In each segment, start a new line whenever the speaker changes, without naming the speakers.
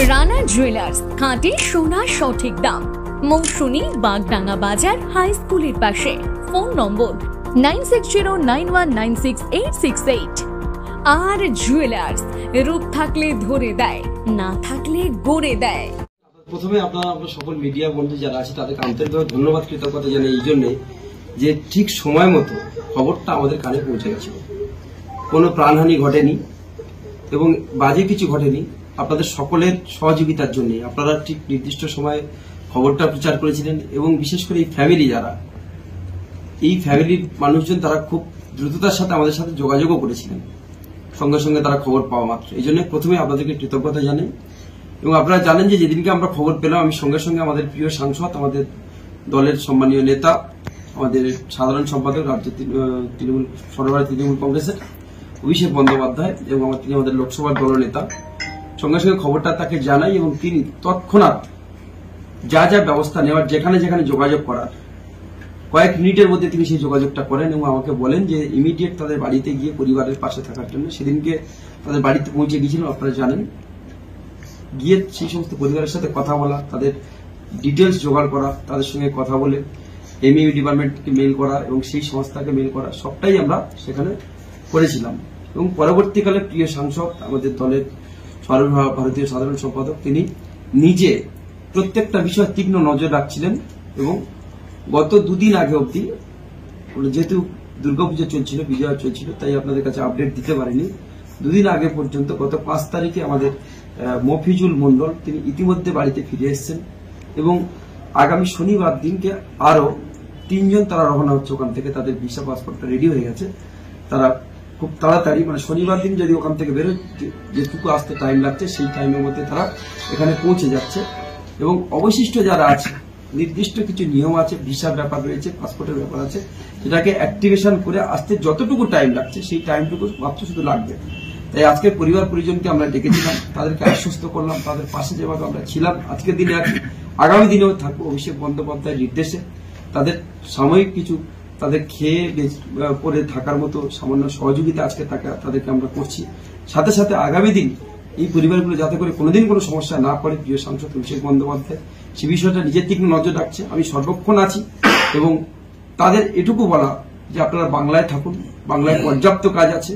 Rana jewellers, খাঁটি সোনা সঠিক দাম। মৌসুমী, বাগডাঙ্গা বাজার, হাই স্কুলের পাশে। ফোন নম্বর 9609196868। আর জুয়েলার্স, রূপ থাকলে ধরে দেয়, না থাকলে গড়ে দেয়।
প্রথমে আপনারা সকল মিডিয়া বন্ধু যারা আছে তাদেরকে আন্তরিকভাবে ধন্যবাদ, কৃতজ্ঞতা জানাই এই জন্যে যে ঠিক সময় মতো খবরটা আমাদের কানে পৌঁছে গেছিল। কোনো প্রাণহানি ঘটেনি এবং বাজে কিছু ঘটেনি। আপনাদের সকলের সহযোগিতার জন্য আপনারা ঠিক নির্দিষ্ট সময়ে খবরটা প্রচার করেছিলেন এবং বিশেষ করে এই ফ্যামিলি যারা, এই ফ্যামিলির মানুষজন তারা খুব দ্রুততার সাথে আমাদের সাথে যোগাযোগও করেছিলেন সঙ্গে সঙ্গে তারা খবর পাওয়া মাত্র। এই জন্য প্রথমে আপনাদেরকে কৃতজ্ঞতা জানাই। এবং আপনারা জানেন যে যেদিনকে আমরা খবর পেলাম, আমি সঙ্গে সঙ্গে আমাদের প্রিয় সাংসদ, আমাদের দলের সম্মানীয় নেতা, আমাদের সাধারণ সম্পাদক, রাজ্য তৃণমূল সর্বভারতীয় তৃণমূল কংগ্রেসের অভিষেক বন্দ্যোপাধ্যায় এবং তিনি আমাদের লোকসভার দলনেতা, সঙ্গে সঙ্গে খবরটা তাকে জানাই এবং তিনি তৎক্ষণাৎ যা যা ব্যবস্থা নেওয়ার, যেখানে যেখানে যোগাযোগ করার, কয়েক মিনিটের মধ্যে তিনি সেই যোগাযোগটা করেন এবং আমাকে বলেন যে ইমিডিয়েট তাদের বাড়িতে গিয়ে পরিবারের পাশে থাকার জন্য। সেদিনকে তাদের বাড়িতে পৌঁছে গিয়েছিলাম, আপনারা জানেন। গিয়ে সেই সমস্ত পরিবারের সাথে কথা বলা, তাদের ডিটেলস জোগাড় করা, তাদের সঙ্গে কথা বলে এমইউ ডিপার্টমেন্টকে মেইল করা এবং সেই সংস্থাকে মেইল করা, সবটাই আমরা সেখানে করেছিলাম। এবং পরবর্তীকালে প্রিয় সাংসদ, আমাদের দলের সর্বভারতীয় সাধারণ সম্পাদক, তিনি নিজে প্রত্যেকটা বিষয় তীক্ষ্ণ নজর রাখছিলেন এবং গত দুদিন আগে অবধি, যেহেতু দুর্গাপুজো চলছিল, বিজয়া চলছিল, তাই আপনাদের কাছে আপডেট দিতে পারিনি। দুদিন আগে পর্যন্ত গত 5 তারিখে আমাদের মফিজুল মন্ডল তিনি ইতিমধ্যে বাড়িতে ফিরে এসেছেন এবং আগামী শনিবার দিনকে আরো 3 জন তারা রওনা হচ্ছে ওখান থেকে। তাদের ভিসা পাসপোর্টটা রেডি হয়ে গেছে। তারা খুব তাড়াতাড়ি, মানে শনিবার দিন যদি ওখান থেকে বেরোয়, যেটুকু আসতে টাইম লাগছে সেই টাইমের মধ্যে তারা এখানে পৌঁছে যাচ্ছে। এবং অবশিষ্ট যারা আছে, নির্দিষ্ট কিছু নিয়ম আছে, ভিসার ব্যাপার রয়েছে, পাসপোর্টের ব্যাপার আছে, সেটাকে অ্যাক্টিভেশন করে আসতে যতটুকু টাইম লাগছে সেই টাইমটুকু মাত্র শুধু লাগবে। তাই আজকে পরিবার পরিজনকে আমরা ডেকেছিলাম, তাদেরকে আশ্বস্ত করলাম, তাদের পাশে যেভাবে আমরা ছিলাম আজকের দিনে আছি, আগামী দিনেও থাকবো অভিষেক বন্দ্যোপাধ্যায়ের নির্দেশে। তাদের সাময়িক কিছু, তাদের খেয়ে পরে থাকার মতো সামান্য সহযোগিতা আজকে তাদেরকে আমরা করছি। সাথে সাথে আগামী দিন এই পরিবারগুলো যাতে করে কোনোদিন কোনো সমস্যা না পড়ে, প্রিয় সাংসদ অভিষেক বন্দ্যোপাধ্যায় সে বিষয়টা নিজের তীক্ষ্ণ নজর রাখছে। আমি সর্বক্ষণ আছি এবং তাদের এটুকু বলা যে আপনারা বাংলায় থাকুন, বাংলায় পর্যাপ্ত কাজ আছে।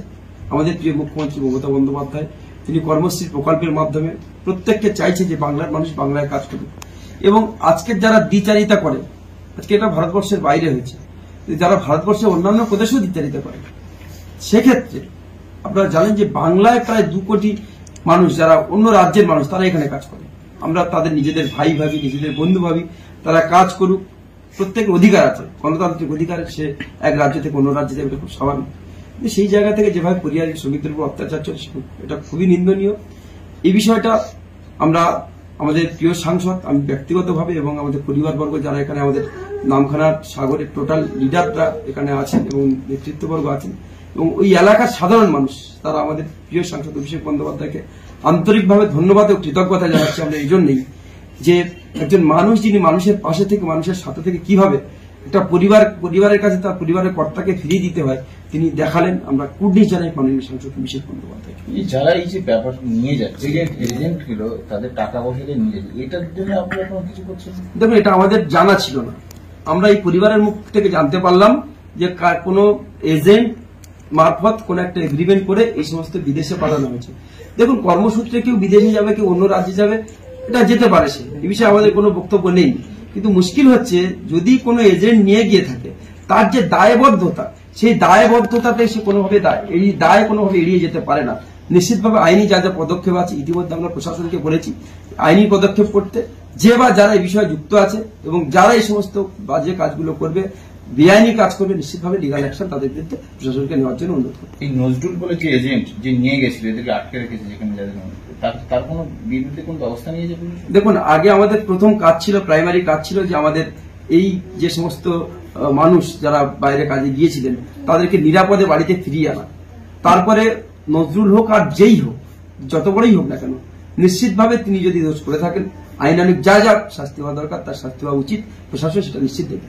আমাদের প্রিয় মুখ্যমন্ত্রী মমতা বন্দ্যোপাধ্যায় তিনি কর্মশ্রী প্রকল্পের মাধ্যমে প্রত্যেককে চাইছে যে বাংলার মানুষ বাংলায় কাজ করুক। এবং আজকের যারা দ্বিচারিতা করে, আজকে এটা ভারতবর্ষের বাইরে হয়েছে, যারা ভারতবর্ষের অন্যান্য প্রদেশেও দ্বিচারিতা করে, সেক্ষেত্রে আপনারা জানেন যে বাংলায় প্রায় 2 কোটি মানুষ, যারা অন্য রাজ্যের মানুষ, তারা এখানে কাজ করে। আমরা তাদের নিজেদের ভাই ভাবি, নিজেদের বন্ধু ভাবি, তারা কাজ করুক, প্রত্যেকের অধিকার আছে, গণতান্ত্রিক অধিকার। সে এক রাজ্য থেকে অন্য রাজ্যে যাবে, এটা খুব স্বাভাবিক। সেই জায়গা থেকে যেভাবে পরিবারের শ্রমিকদের উপর অত্যাচার চলছে, এটা খুবই নিন্দনীয়। এই বিষয়টা আমরা আমাদের প্রিয় সাংসদ, আমি ব্যক্তিগতভাবে এবং আমাদের পরিবারবর্গ যারা এখানে, আমাদের নামখানার সাগরের টোটাল লিডাররা এখানে আছেন এবং নেতৃত্ববর্গ আছেন এবং ওই এলাকার সাধারণ মানুষ, তারা আমাদের প্রিয় সাংসদ অভিষেক বন্দ্যোপাধ্যায়কে আন্তরিকভাবে ধন্যবাদ ও কৃতজ্ঞতা জানাচ্ছি আমরা এই জন্যই যে একজন মানুষ, যিনি মানুষের পাশে থেকে, মানুষের সাথে থেকে কিভাবে একটা পরিবারের কাছে তার পরিবারের কর্তাকে ফিরিয়ে দিতে হয় তিনি দেখালেন। আমরা কুর্নিশ জানাই মাননীয় সাংসদ অভিষেক বন্দ্যোপাধ্যায়।
যারা এই যে ব্যাপার নিয়ে যাচ্ছে, এজেন্ট গুলো তাদের টাকা পয়সা নিয়ে যাচ্ছে, এটার জন্য আপনারা কোনো কিছু করছেন?
দেখুন, এটা আমাদের জানা ছিল না। আমরা এই পরিবারের মুখ থেকে জানতে পারলাম যে কোনো এজেন্ট মারফত কোন একটা এগ্রিমেন্ট করে এই সমস্ত বিদেশে পাঠানো হয়েছে। দেখুন, কর্মসূত্রে কেউ বিদেশে যাবে, কেউ অন্য রাজ্যে যাবে, এটা যেতে পারে, সে এই বিষয়ে আমাদের কোনো বক্তব্য নেই। কিন্তু মুশকিল হচ্ছে যদি কোনো এজেন্ট নিয়ে গিয়ে থাকে, তার যে দায়বদ্ধতা, সেই দায়বদ্ধতাতে সে কোনোভাবে এই দায় কোনোভাবে এড়িয়ে যেতে পারে না। নিশ্চিতভাবে আইনি যা যা পদক্ষেপ আছে, ইতিমধ্যে আমরা প্রশাসনকে বলেছি আইনি পদক্ষেপ করতে। যে বা যারা এই বিষয়ে যুক্ত আছে এবং যারা এই সমস্ত বাজে কাজগুলো করবে, বেআইনি কাজ করবে, নিশ্চিতভাবে লিগাল অ্যাকশন তাদের বিরুদ্ধে প্রশাসনকে নেওয়ার জন্য অনুরোধ করবে।
এই নজরুল বলে যে এজেন্ট যে নিয়ে গেছিল, এদেরকে আটকে রেখেছে যেখানে, তার কোনো বিরুদ্ধে কোন ব্যবস্থা নিয়েছে?
দেখুন, আগে আমাদের প্রথম কাজ ছিল, প্রাইমারি কাজ ছিল যে আমাদের এই যে সমস্ত মানুষ যারা বাইরে কাজে গিয়েছিলেন তাদেরকে নিরাপদে বাড়িতে ফিরিয়ে আনা। তারপরে নজরুল হোক আর যেই হোক, যত বড়ই হোক না কেন, নিশ্চিতভাবে তিনি যদি দোষ করে থাকেন, আইনানুগ যা যা শাস্তি হওয়া দরকার তার শাস্তি হওয়া উচিত, প্রশাসন সেটা নিশ্চিত দেবে।